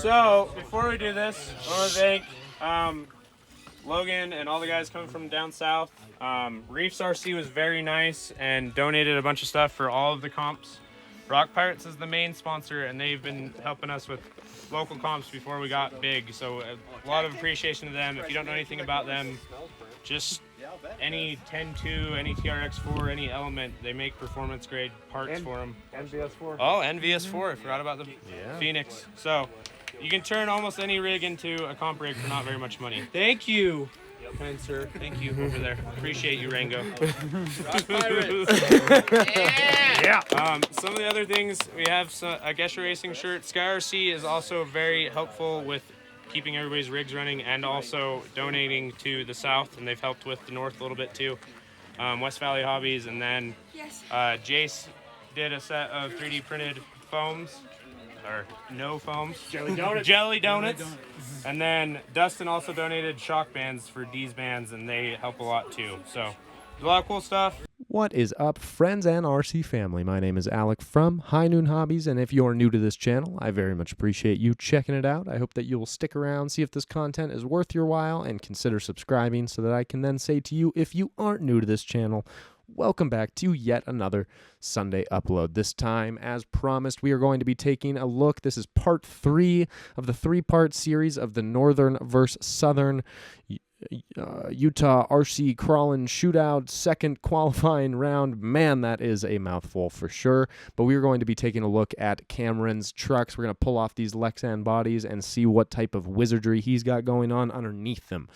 So, before we do this, I want to thank Logan and all the guys coming from down south. Reefs RC was very nice and donated a bunch of stuff for all of the comps. Rock Pirates is the main sponsor, and they've been helping us with local comps before we got big. So a lot of appreciation to them. If you don't know anything about them, just any 10.2, any TRX4, any Element, they make performance grade parts for them. NVS4. Oh, NVS4. I forgot about the Phoenix. So you can turn almost any rig into a comp rig for not very much money. Thank you, kind sir. Thank you over there. Appreciate you, Rango. Rock Pirates. Yeah. Some of the other things, we have a Gesher Racing shirt. Sky RC is also very helpful with keeping everybody's rigs running and also donating to the south, and they've helped with the north a little bit too. West Valley Hobbies, and then Jace did a set of 3D printed foams, or no foams. Jelly donuts. Jelly donuts. And then Dustin also donated shock bands for D's bands, and they help a lot too. So there's a lot of cool stuff. What is up, friends and RC family? My name is Alec from High Noon Hobbies, and if you're new to this channel, I very much appreciate you checking it out. I hope that you will stick around, see if this content is worth your while, and consider subscribing so that I can then say to you, if you aren't new to this channel, welcome back to yet another Sunday upload. This time, as promised, we are going to be taking a look. This is part 3 of the 3-part series of the Northern versus Southern Utah RC Crawlin' Shootout second qualifying round. Man, that is a mouthful for sure. But we are going to be taking a look at Cameron's trucks. We're going to pull off these Lexan bodies and see what type of wizardry he's got going on underneath them.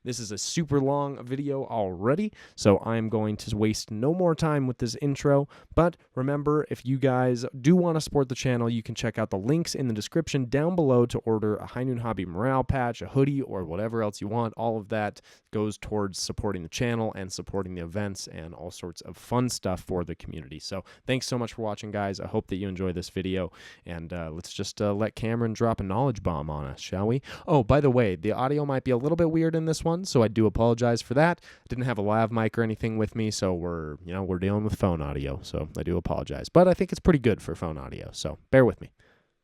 This is a super long video already, so I'm going to waste no more time with this intro. But remember, if you guys do want to support the channel, you can check out the links in the description down below to order a High Noon Hobby morale patch, a hoodie, or whatever else you want. All of that goes towards supporting the channel and supporting the events and all sorts of fun stuff for the community. So thanks so much for watching, guys. I hope that you enjoy this video, and let's just let Cameron drop a knowledge bomb on us, shall we? Oh, by the way, the audio might be a little bit weird in this one, so I do apologize for that. Didn't have a lav mic or anything with me, so we're dealing with phone audio, so I do apologize. But I think it's pretty good for phone audio, so bear with me.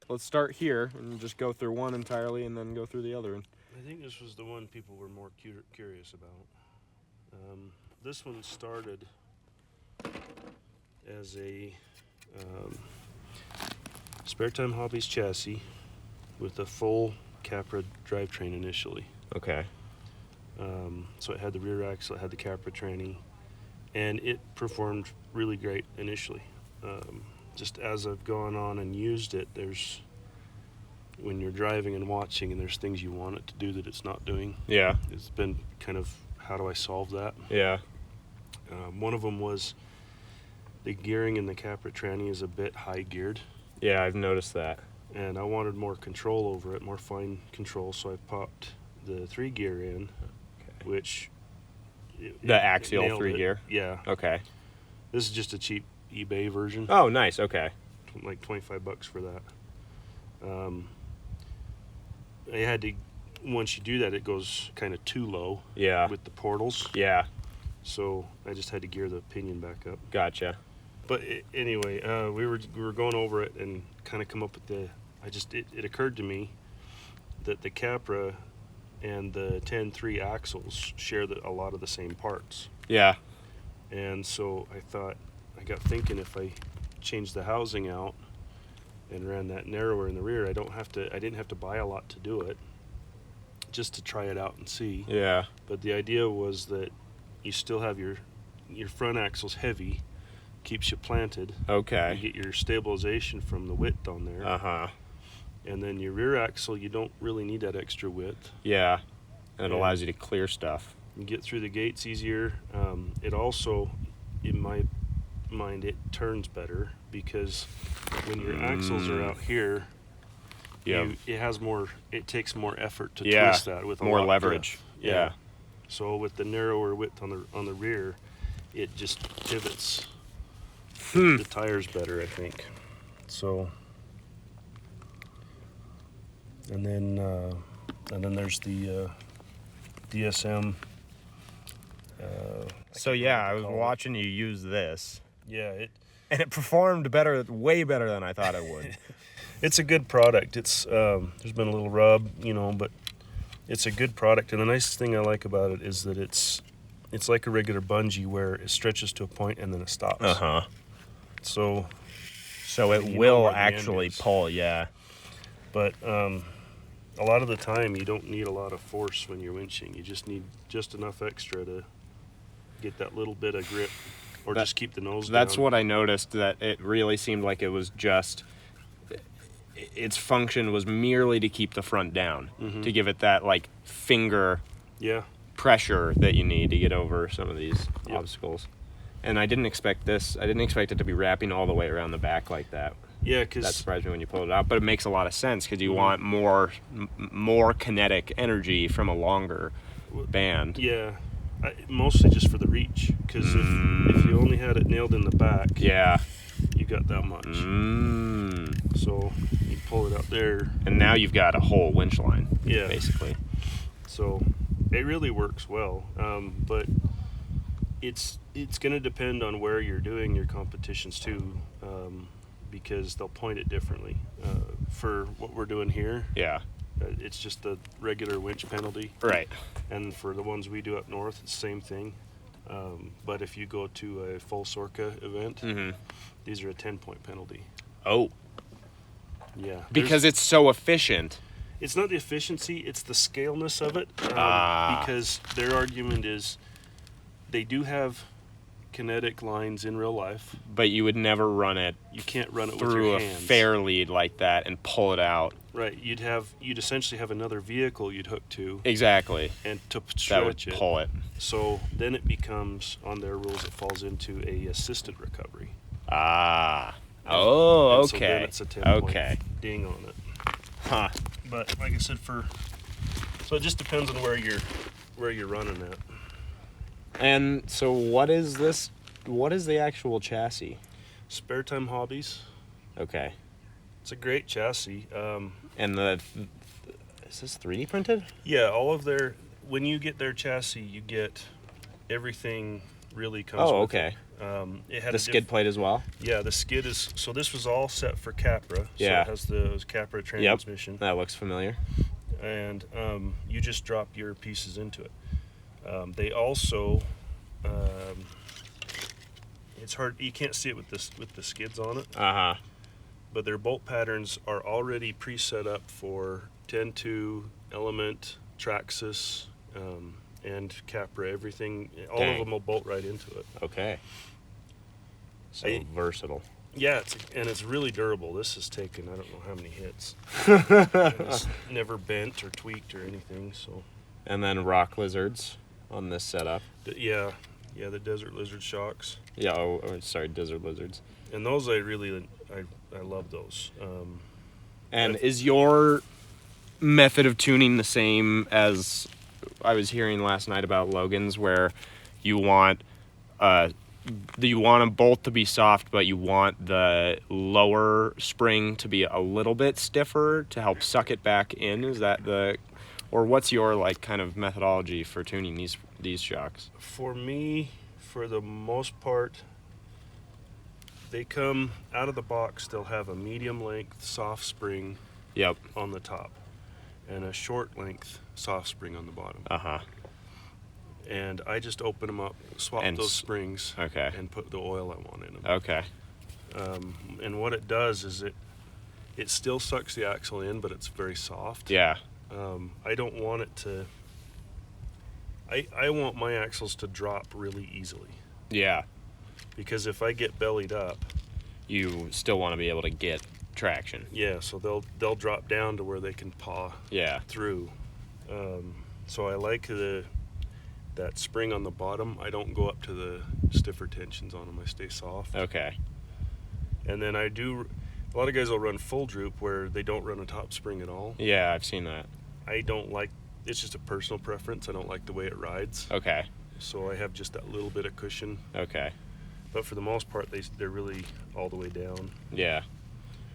Let's start here and just go through one entirely and then go through the other. I think this was the one people were more curious about. This one started as a Spare Time Hobbies chassis with a full Capra drivetrain initially. Okay. So it had the rear axle, it had the Capra tranny, and it performed really great initially. Just as I've gone on and used it, when you're driving and watching and there's things you want it to do that it's not doing. Yeah. It's been kind of, how do I solve that? Yeah. One of them was the gearing in the Capra tranny is a bit high geared. Yeah, I've noticed that. And I wanted more control over it, more fine control, so I popped the 3-gear in, which... The axial 3-gear? Yeah. Okay. This is just a cheap eBay version. Oh, nice. Okay. Like $25 for that. I had to, once you do that, it goes kind of too low. Yeah. With the portals. Yeah. So I just had to gear the pinion back up. Gotcha. But anyway, we were going over it and kind of come up with it occurred to me that the Capra and the 10.3 axles share a lot of the same parts. Yeah. And so I got thinking, if I changed the housing out and ran that narrower in the rear, I didn't have to buy a lot to do it, just to try it out and see. Yeah. But the idea was that you still have your front axle's heavy, keeps you planted. Okay. You get your stabilization from the width on there. Uh-huh. And then your rear axle, you don't really need that extra width. Yeah. And it allows you to clear stuff. You get through the gates easier. It also, in my mind, it turns better, because when your axles are out here, it takes more effort to twist that with more leverage. Yeah. So with the narrower width on the rear, it just pivots the tires better, I think. So, and then there's the DSM. So yeah, I was watching you use this. Yeah, and it performed better, way better than I thought it would. It's a good product. It's there's been a little rub, you know, but it's a good product. And the nice thing I like about it is that it's like a regular bungee where it stretches to a point and then it stops. So it you know will where the end actually is. pull, yeah. But a lot of the time you don't need a lot of force when you're winching. You just need just enough extra to get that little bit of grip, or just keep the nose That's down. what I noticed, that it really seemed like it was just, its function was merely to keep the front down, to give it that like finger Yeah. pressure that you need to get over some of these obstacles. And I didn't expect this. I didn't expect it to be wrapping all the way around the back like that. Yeah, That because surprised me when you pulled it out, but it makes a lot of sense because you want more kinetic energy from a longer band. yeah, mostly just for the reach. Because if you only had it nailed in the back, Yeah. you got that much. So you pull it out there. And now you've got a whole winch line, Yeah. basically. So it really works well. But it's going to depend on where you're doing your competitions too, because they'll point it differently. For what we're doing here, Yeah. it's just the regular winch penalty. Right. And for the ones we do up north, it's the same thing. But if you go to a full Sorka event, these are a 10-point penalty. Oh. Yeah. Because it's so efficient. It's not the efficiency, it's the scaleness of it. Because their argument is they do have kinetic lines in real life. But you would never run it You can't run it with through your a hands. fair lead like that and pull it out. Right. You'd essentially have another vehicle you'd hook to Exactly. and to That would stretch it. pull it. So then it becomes, on their rules, it falls into a assisted recovery. Ah. Oh, And so then okay. it's a 10-point Okay. ding on it. Huh. But like I said, so it just depends on where you're running at. And so what is this? What is the actual chassis? Spare Time Hobbies. Okay. It's a great chassis. And is this 3D printed? Yeah, all of their, when you get their chassis, you get everything really comes Oh, with okay. it. It had The skid plate as well? Yeah, the skid is, so this was all set for Capra. Yeah. So it has the Capra transmission. That looks familiar. And you just drop your pieces into it. They also, it's hard, you can't see it with the skids on it, Uh-huh. but their bolt patterns are already pre-set up for 10-2, Element, Traxxas, and Capra. Everything, all Dang. of them will bolt right into it. Okay. So versatile. Yeah, it's really durable. This has taken, I don't know how many hits. And it's never bent or tweaked or anything, so. And then rock lizards on this setup. Yeah, the Desert Lizard shocks. Yeah, sorry, desert lizards. And those I love those. And is your method of tuning the same as I was hearing last night about Logan's, where you want a bolt to be soft, but you want the lower spring to be a little bit stiffer to help suck it back in? Is that or what's your like kind of methodology for tuning these shocks? For me, for the most part, they come out of the box. They'll have a medium length soft spring Yep. on the top and a short length soft spring on the bottom. Uh-huh. And I just open them up, swap And those springs, okay. and put the oil I want in them. Okay. And what it does is it still sucks the axle in, but it's very soft. Yeah. I don't want it to. I want my axles to drop really easily, Yeah. because if I get bellied up, You still want to be able to get traction. yeah, so they'll drop down to where they can paw Yeah. through. So I like that spring on the bottom. I don't go up to the stiffer tensions on them. I stay soft. Okay. And then I do. A lot of guys will run full droop where they don't run a top spring at all. Yeah, I've seen that. I don't like. It's just a personal preference. I don't like the way it rides. Okay. So I have just that little bit of cushion. Okay. But for the most part, they're really all the way down. Yeah.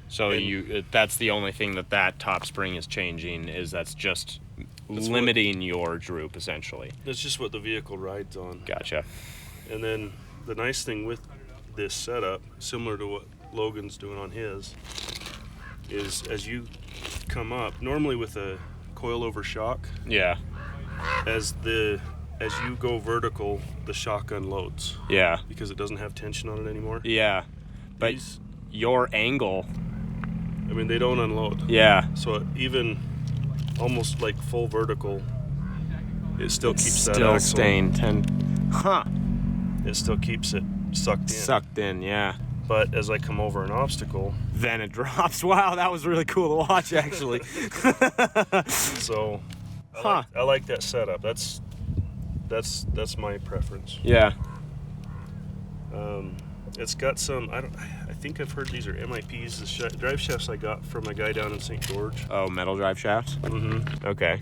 So And- that's the only thing that top spring is changing, is that's just That's limiting your droop essentially. That's just what the vehicle rides on. Gotcha. And then the nice thing with this setup, similar to what Logan's doing on his, is as you come up, normally with a coilover shock, Yeah. as you go vertical, the shock unloads Yeah. because it doesn't have tension on it anymore. Yeah. But These, your angle. I mean, they don't unload. Yeah. So even almost like full vertical, it still keeps that Still axle. staying 10. Huh. It still keeps it sucked in. Sucked in, yeah. But as I come over an obstacle, Then it drops. Wow, that was really cool to watch, actually. so Huh. I like that setup. That's my preference. Yeah. It's got some. I think I've heard these are MIPs. The drive shafts I got from a guy down in St. George. Oh, metal drive shafts? Mm-hmm. Okay.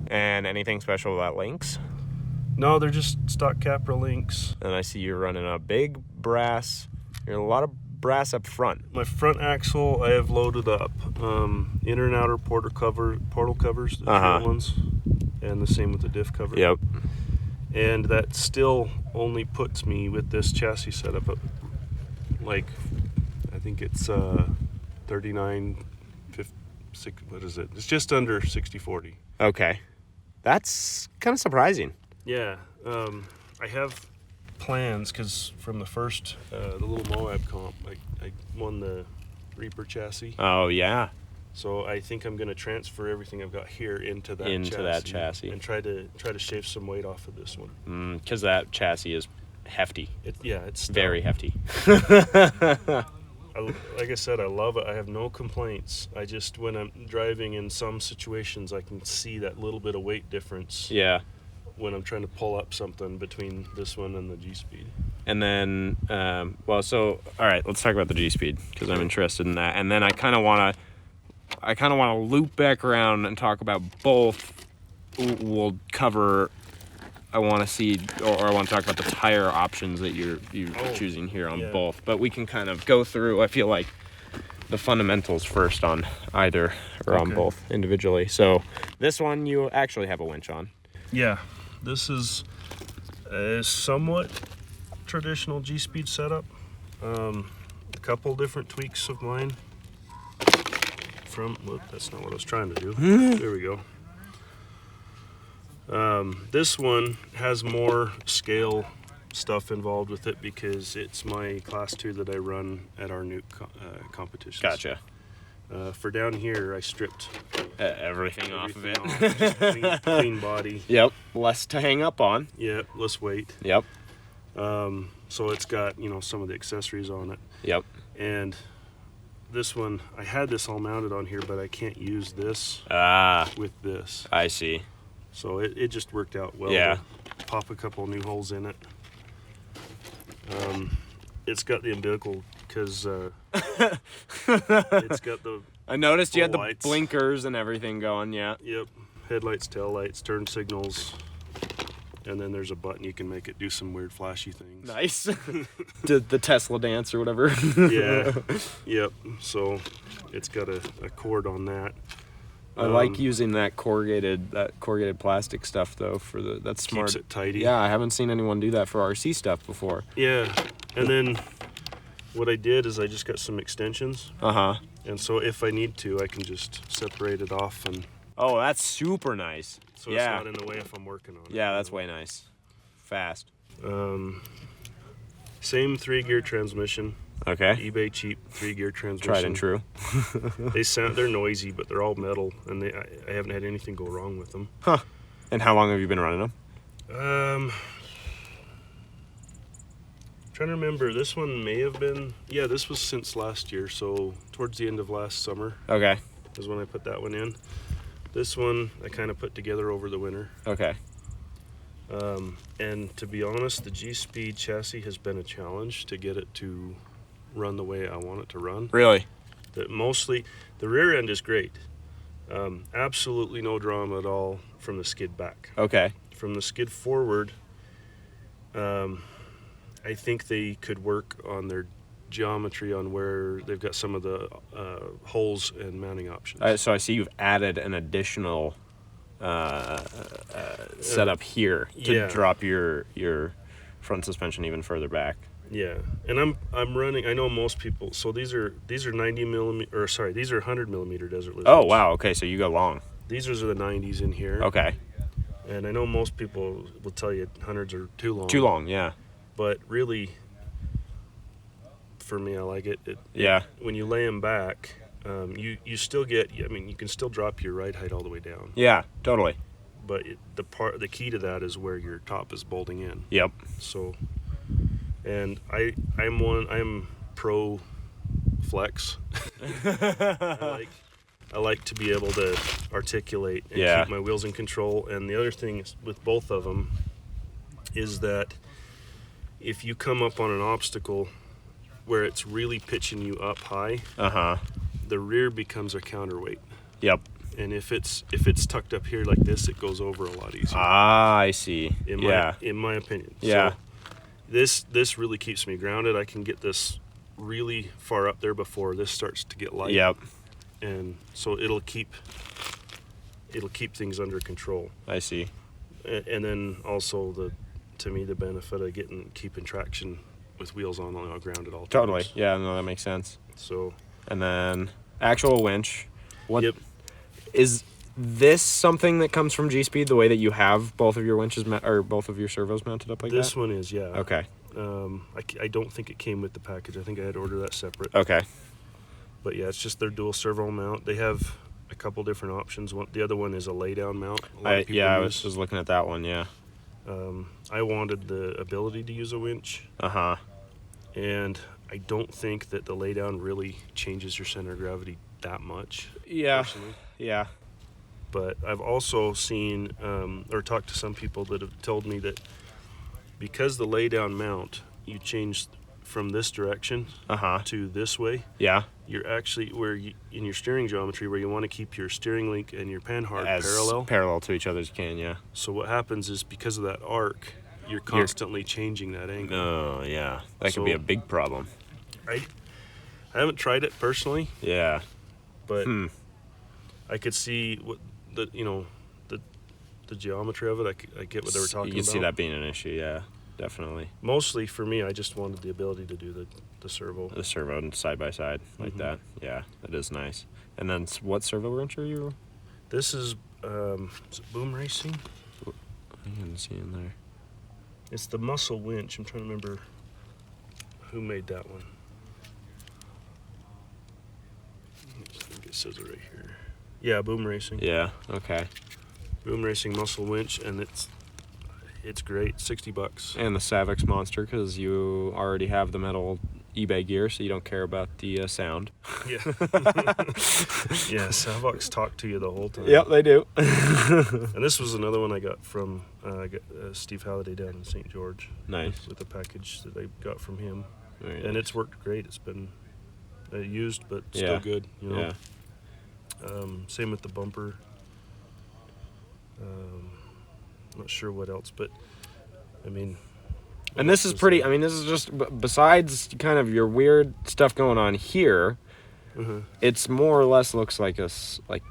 And anything special about links? No, they're just stock Capra links. And I see you're running a big brass. You're a lot of brass up front. My front axle I have loaded up. Inner and outer portal covers, the trail ones, and the same with the diff cover. Yep. And that still only puts me with this chassis setup at, like, I think it's 39, 50, what is it? It's just under 60/40. Okay. That's kind of surprising. Yeah, I have plans because from the first, the little Moab comp, I won the Reaper chassis. Oh, yeah. So I think I'm going to transfer everything I've got here into that chassis. and try to shave some weight off of this one. Because that chassis is hefty. It's stout. Very hefty. Like I said, I love it. I have no complaints. I just, when I'm driving in some situations, I can see that little bit of weight difference Yeah. when I'm trying to pull up something between this one and the G-Speed. And then, all right, let's talk about the G-Speed because I'm interested in that. And then I kind of want to loop back around and talk about both. We'll cover. I want to see, or I want to talk about the tire options that you're choosing here on both. But we can kind of go through. I feel like the fundamentals first on either or on both individually. So this one you actually have a winch on. Yeah, this is a somewhat traditional G-Speed setup. A couple different tweaks of mine. That's not what I was trying to do. There we go. This one has more scale stuff involved with it because it's my class 2 that I run at our NUKE competitions. Gotcha. For down here, I stripped Everything off of it. Just clean body. Yep. Less to hang up on. Yeah, less weight. Yep. So it's got, some of the accessories on it. Yep. And this one, I had this all mounted on here, but I can't use this with this. I see. So it just worked out well. Yeah. To pop a couple new holes in it. It's got the umbilical because it's got the. I noticed you had the lights. blinkers and everything going. Yeah. Yep. Headlights, tail lights, turn signals. And then there's a button you can make it do some weird flashy things. Nice. the Tesla dance or whatever. Yeah. Yep. So it's got a cord on that. I like using that corrugated plastic stuff though that's smart. Keeps it tidy. Yeah, I haven't seen anyone do that for RC stuff before. Yeah. And then what I did is I just got some extensions. And so if I need to, I can just separate it off and. Oh, that's super nice. So it's not in the way if I'm working on it. Yeah, that's way nice. Fast. Same 3-gear transmission. Okay. eBay cheap 3-gear transmission. Tried and true. They're noisy, but they're all metal, and I haven't had anything go wrong with them. Huh. And how long have you been running them? Trying to remember. This one may have been. Yeah, this was since last year, so towards the end of last summer. Okay. Is when I put that one in. This one I kind of put together over the winter. Okay. And to be honest, the G-Speed chassis has been a challenge to get it to run the way I want it to run. Really? That mostly, the rear end is great. Absolutely no drama at all from the skid back. Okay. From the skid forward, I think they could work on their geometry on where they've got some of the holes and mounting options. So I see you've added an additional setup here to drop your front suspension even further back. Yeah, and I'm running. I know most people. So these are 90 millimeter, or sorry, these are 100 millimeter desert lizards. Oh wow. Okay, so you go long. These are the 90s in here. Okay. And I know most people will tell you hundreds are too long. Too long. Yeah. But really, for me, I like it. Yeah. When you lay them back, you still get. I mean, you can still drop your ride height all the way down. Yeah. Totally. But the key to that is where your top is bolting in. Yep. So, and I'm pro flex. I like to be able to articulate and keep my wheels in control. And the other thing is, with both of them is that if you come up on an obstacle where it's really pitching you up high, the rear becomes a counterweight. Yep. And if it's tucked up here like this, it goes over a lot easier. Ah, I see. In my opinion. Yeah. So this really keeps me grounded. I can get this really far up there before this starts to get light. Yep. And so it'll keep things under control. I see. And then also to me the benefit of keeping traction with wheels on ground at all times. Totally. Yeah. No, that makes sense. So. And then actual winch. What? Yep. Is this something that comes from G-Speed, the way that you have both of your winches or both of your servos mounted up like This that? one is, yeah. Okay. I don't think it came with the package. I think I had to order that separate. Okay. But yeah, it's just their dual servo mount. They have a couple different options. The other one is a lay down mount. I was looking at that one. Yeah. I wanted the ability to use a winch. And I don't think that the lay down really changes your center of gravity that much. Yeah. Personally. Yeah. But I've also seen or talked to some people that have told me that because the lay down mount, you change from this direction to this way. Yeah. You're actually in your steering geometry where you want to keep your steering link and your panhard As parallel to each other as you can. Yeah. So what happens is because of that arc, you're constantly changing that angle. Oh yeah, that could be a big problem. I haven't tried it personally. Yeah. But I could see what the geometry of it. I get what they were talking about. You can see that being an issue. Yeah, definitely. Mostly for me, I just wanted the ability to do the servo. The servo and side by side like that. Yeah, that is nice. And then what servo wrench are you? This is it Boom Racing? I didn't see in there. It's the Muscle Winch. I'm trying to remember who made that one. I think it says it right here. Yeah, Boom Racing. Yeah. Okay. Boom Racing Muscle Winch, and it's great. $60. And the Savix Monster, because you already have the metal eBay gear, so you don't care about the sound. Yeah. Yeah, Savix talk to you the whole time. Yep, they do. And this was another one I got from Steve Halliday down in St. George. Nice. With a package that I got from him. Very and nice. It's worked great. It's been used, but still good. You know? Yeah. Same with the bumper. Not sure what else, but I mean. And this is pretty. I mean, this is just besides kind of your weird stuff going on here. It's more or less looks like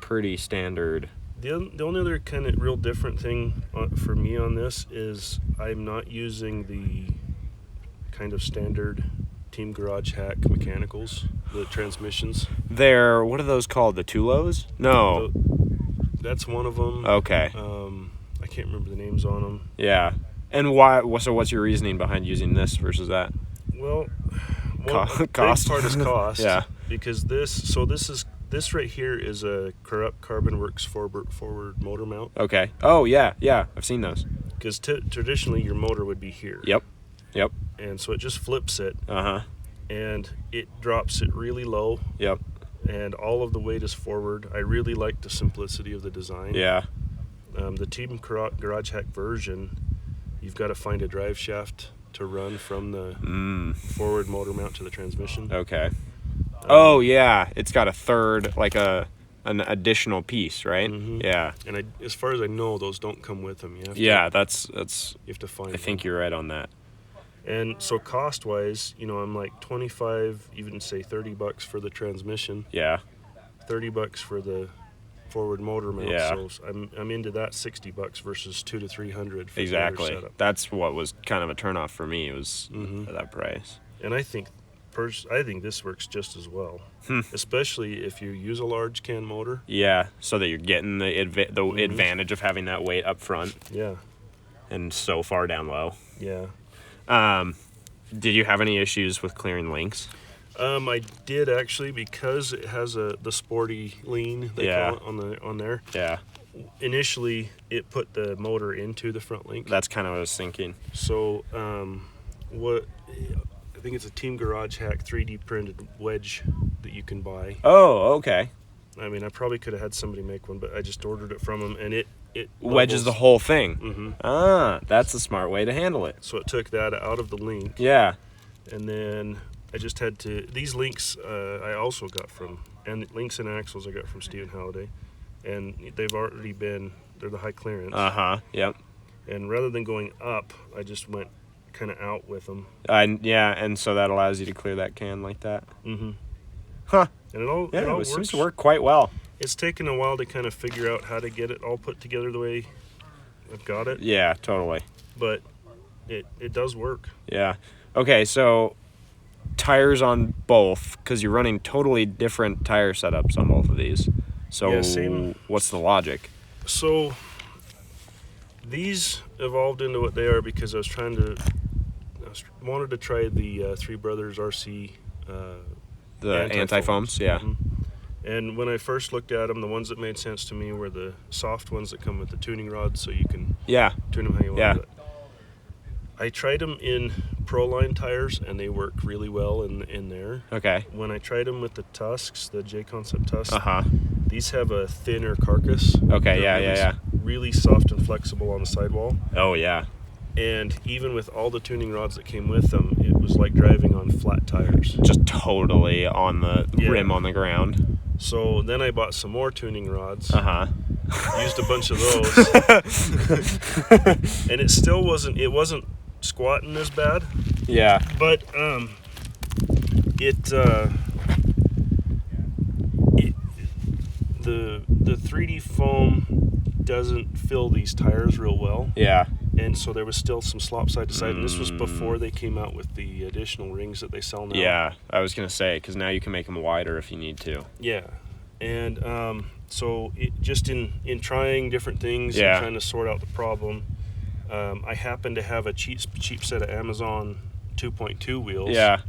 pretty standard. The only other kind of real different thing for me on this is I'm not using the kind of standard Team Garage Hack mechanicals, the transmissions. What are those called? The Tulos? No. That's one of them. Okay. I can't remember the names on them. Yeah. And why? So what's your reasoning behind using this versus that? Well, cost. Big part is cost. Yeah. Because this right here is a Carbon Works forward motor mount. Okay. Oh yeah, I've seen those. Because traditionally your motor would be here. Yep. And so it just flips it. And it drops it really low. Yep. And all of the weight is forward. I really like the simplicity of the design. Yeah. The Team Garage Hack version, you've got to find a drive shaft to run from the forward motor mount to the transmission. Okay. Oh yeah, it's got a third, like an additional piece, right? Yeah. And as far as I know, those don't come with them. that's. You have to find. I think you're right on that. And so cost-wise, I'm like $25, even say $30 for the transmission. Yeah. $30 for the forward motor mount. Yeah. So I'm into that $60 versus $200 to $300 for Exactly. the other setup. That's what was kind of a turnoff for me, was Mhm. that price. And I think this works just as well, especially if you use a large can motor. Yeah, so that you're getting the advantage of having that weight up front Yeah, and so far down low. yeah. Did you have any issues with clearing links? I did actually, because it has the sporty lean they Yeah. call it on there. Yeah, Initially, it put the motor into the front link. that's kind of what I was thinking. So I think it's a Team Garage Hack 3D printed wedge that you can buy. Oh, okay. I mean, I probably could have had somebody make one, but I just ordered it from them, and it Wedges the whole thing. Mm-hmm. Ah, that's a smart way to handle it. So it took that out of the link, Yeah. and then I just had to. These links I also got and links and axles I got from Stephen Halliday, and they've already they're the high clearance. Uh-huh. Yep. And rather than going up, I just went kind of out with them. Yeah, and so that allows you to clear that can like that. Mm-hmm. Huh. And it all Yeah, it works. seems to work quite well. It's taken a while to kind of figure out how to get it all put together the way I've got it, Yeah, totally. but it does work. Yeah. Okay, so tires on both, because you're running totally different tire setups on both of these. So Yeah, same. what's the logic? So these evolved into what they are because I wanted to try the Three Brothers RC. The Anti-foams. anti-foams? Yeah. Mhm. And when I first looked at them, the ones that made sense to me were the soft ones that come with the tuning rod, so you can Yeah. tune them how you want. Yeah. But I tried them in Proline tires, and they work really well in there. Okay. When I tried them with the Tusks, the J-Concept Tusks, Uh-huh. these have a thinner carcass. Okay, They're yeah. really soft and flexible on the sidewall. Oh, yeah. And even with all the tuning rods that came with them, it was like driving on flat tires. Just totally on the Yeah. rim on the ground. So then I bought some more tuning rods, Uh-huh. used a bunch of those, and it wasn't squatting as bad, Yeah. but the 3D foam doesn't fill these tires real well. Yeah. And so there was still some slop side to side, and this was before they came out with the additional rings that they sell now. Yeah, I was going to say, because now you can make them wider if you need to. Yeah, and so just in trying different things Yeah. and trying to sort out the problem, I happened to have a cheap set of Amazon 2.2 wheels. Yeah.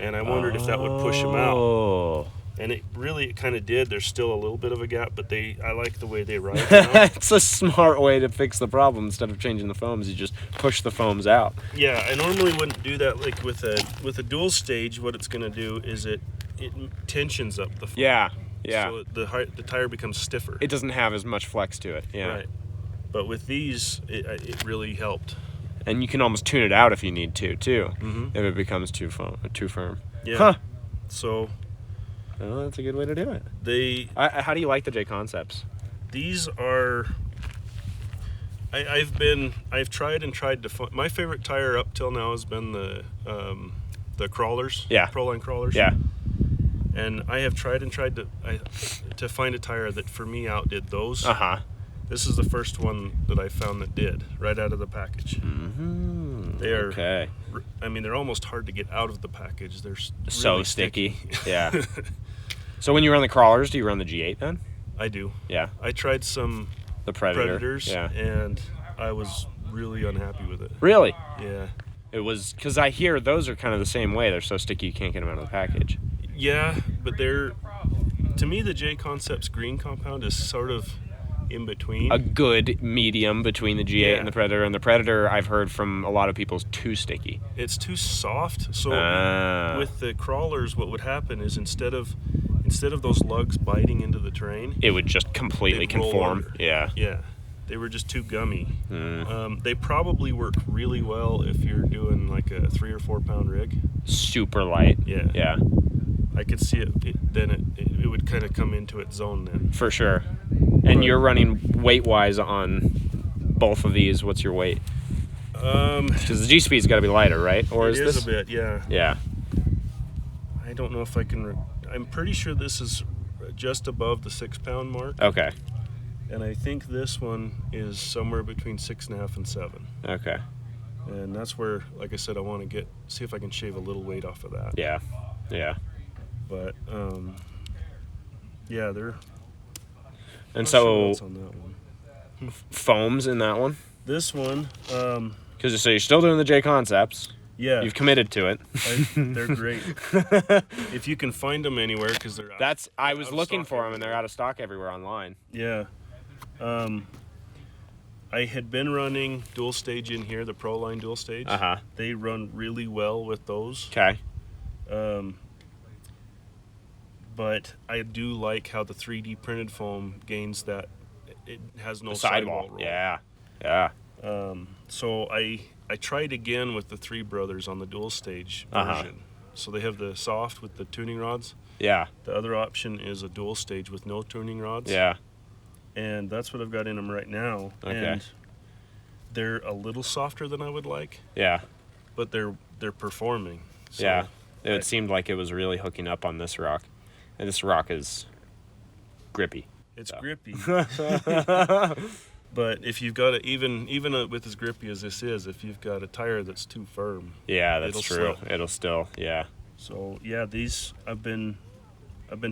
And I wondered if that would push them out, Oh. and it kind of did. There's still a little bit of a gap, but I like the way they ride now. It's a smart way to fix the problem. Instead of changing the foams, you just push the foams out. Yeah, I normally wouldn't do that. Like with a dual stage, what it's going to do is it tensions up the foam. Yeah. Yeah. So the tire becomes stiffer. It doesn't have as much flex to it. Yeah. Right. But with these, it really helped. And you can almost tune it out if you need to, too. Mm-hmm. If it becomes too firm. Yeah. Huh. So Well, that's a good way to do it. How do you like the J Concepts? These are. I've tried to find. My favorite tire up till now has been the crawlers. Yeah. Proline crawlers. Yeah. And I have tried to find a tire that for me outdid those. Uh-huh. This is the first one that I found that did right out of the package. Mm-hmm. They are. Okay. I mean, they're almost hard to get out of the package. They're So really sticky. Yeah. So when you run the crawlers, do you run the G8 then? I do. Yeah. I tried some The Predators. Predators, Yeah. and I was really unhappy with it. Really? Yeah. It was because I hear those are kind of the same way. They're so sticky you can't get them out of the package. Yeah, but to me, the J Concepts green compound is sort of in between. A good medium between the G8 Yeah. and the Predator. And the Predator, I've heard from a lot of people, is too sticky. It's too soft. So with the crawlers, what would happen is instead of those lugs biting into the terrain, It would just completely they'd roll conform. under. Yeah. Yeah, they were just too gummy. Mm. They probably work really well if you're doing like a 3 or 4 pound rig. Super light. Yeah. Yeah, I could see it. Then it would kind of come into its zone then. for sure. And you're running weight-wise on both of these. What's your weight? Because the G-Speed's got to be lighter, right? Or It is is this? a bit, yeah. Yeah. I don't know if I can. I'm pretty sure this is just above the 6 pound mark. Okay. And I think this one is somewhere between 6.5 and 7. Okay. And that's where, like I said, I want to see if I can shave a little weight off of that. Yeah. Yeah. But yeah, they're. And not sure what so else on that one. foams in that one. This one, Because so you're still doing the J concepts. yeah, You've committed to it. they're great. If you can find them anywhere, because they're I was out of looking stock for them, and they're everywhere. out of stock everywhere online. Yeah. I had been running dual stage in here, the Pro Line dual stage. Uh-huh. They run really well with those. Okay. But I do like how the 3D printed foam gains that it has no The sidewall sidewall. roll. Yeah. Yeah. So I tried again with the Three Brothers on the dual stage Uh-huh. version. So they have the soft with the tuning rods. Yeah. The other option is a dual stage with no tuning rods. Yeah. And that's what I've got in them right now. Okay. And they're a little softer than I would like, Yeah. but they're performing. So Yeah. It I- seemed like it was really hooking up on this rock. And this rock is grippy. It's So. grippy. But if you've got even with as grippy as this is, if you've got a tire that's too firm. Yeah, that's It'll true. slip. It'll still, yeah. So yeah, these I've been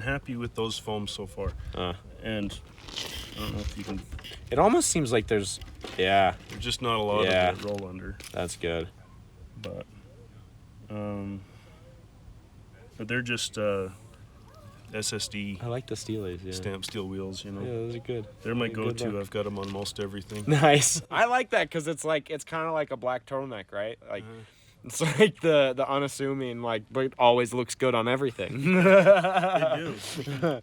happy with those foams so far. And I don't know if you can. It almost seems like there's, yeah, There's just not a lot Yeah. of roll under, that's good. but they're just SSD I like the Steelies, yeah. stamp steel wheels. You know, Yeah, those are good. they're my Good look. go-to. I've got them on most everything. Nice. I like that because it's kind of like a black turtleneck, right? Like, it's like the unassuming, like, but it always looks good on everything. They do.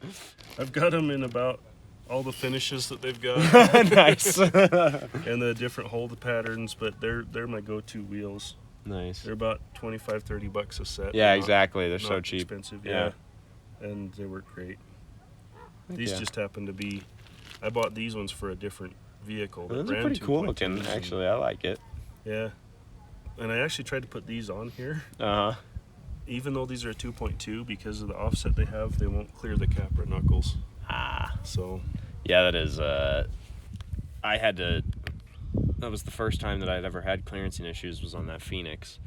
I've got them in about all the finishes that they've got Nice. and the different hold patterns, but they're my go-to wheels. Nice. They're about $25-30 a set. Yeah, They're not- exactly. They're so not cheap. expensive, Yeah. and they work great. These yeah. just happen to be. I bought these ones for a different vehicle. that Those are ran pretty cool 2.2s looking, and- actually. I like it. Yeah, and I actually tried to put these on here, Uh-huh. even though these are a 2.2, because of the offset they have, they won't clear the Capra knuckles. Ah. So Yeah, that is, I had to, that was the first time that I'd ever had clearancing issues was on that Phoenix.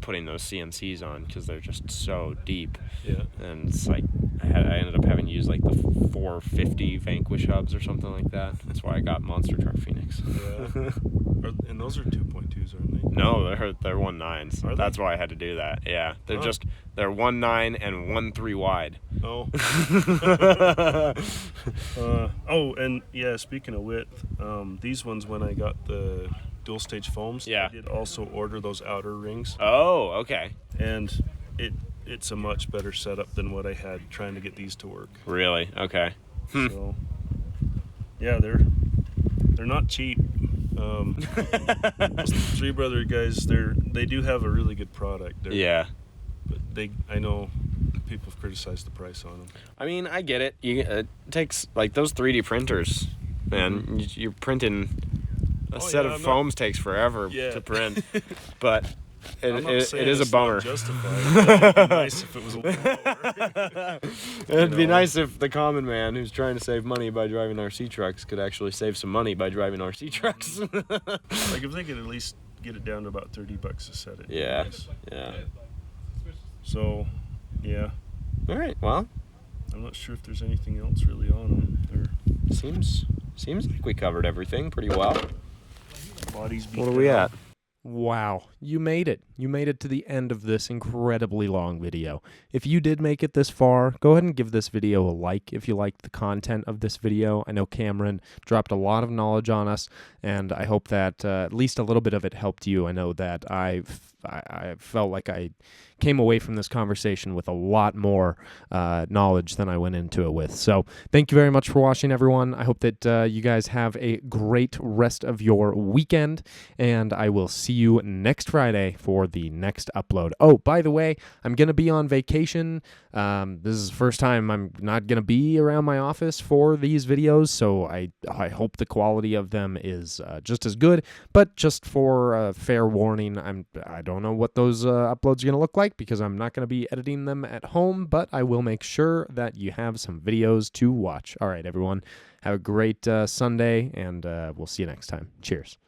Putting those CNCs on because they're just so deep. yeah, And it's like, I ended up having to use like the 450 Vanquish hubs or something like that. That's why I got Monster Truck Phoenix. yeah. And those are 2.2s, aren't they? No, they're 1.9s. Are they? That's why I had to do that. Yeah, they're Oh. they're 1.9 and 1.3 wide. Oh. Oh, and yeah, speaking of width, these ones, when I got the dual stage foams, Yeah. I did also order those outer rings, Oh, okay. and it's a much better setup than what I had trying to get these to work. Really? Okay. So yeah, they're not cheap. Those Three Brother guys, they do have a really good product. Yeah. But I know people have criticized the price on them. I mean, I get it. It takes like those 3D printers, man. You're printing a set yeah, of I'm not- foams takes forever Yeah. to print, but I'm not it saying is a it's not bummer. justified, but it'd be nice if it was a little lower. It'd be know. nice if the common man who's trying to save money by driving RC trucks could actually save some money by driving RC trucks. Like if they could at least get it down to about $30 a set. It'd be Yeah. nice. Yeah. So, yeah, All right. Well, I'm not sure if there's anything else really on them. seems like we covered everything pretty well. Their bodies beat What are we down. at? Wow, you made it. You made it to the end of this incredibly long video. If you did make it this far, go ahead and give this video a like if you liked the content of this video. I know Cameron dropped a lot of knowledge on us, and I hope that at least a little bit of it helped you. I know that I felt like I came away from this conversation with a lot more knowledge than I went into it with. So thank you very much for watching, everyone. I hope that you guys have a great rest of your weekend, and I will see you next Friday for the next upload. Oh, by the way, I'm going to be on vacation. This is the first time I'm not going to be around my office for these videos, so I hope the quality of them is just as good, but just for fair warning, I don't don't know what those uploads are going to look like because I'm not going to be editing them at home, but I will make sure that you have some videos to watch. All right, everyone, have a great Sunday, and we'll see you next time. Cheers.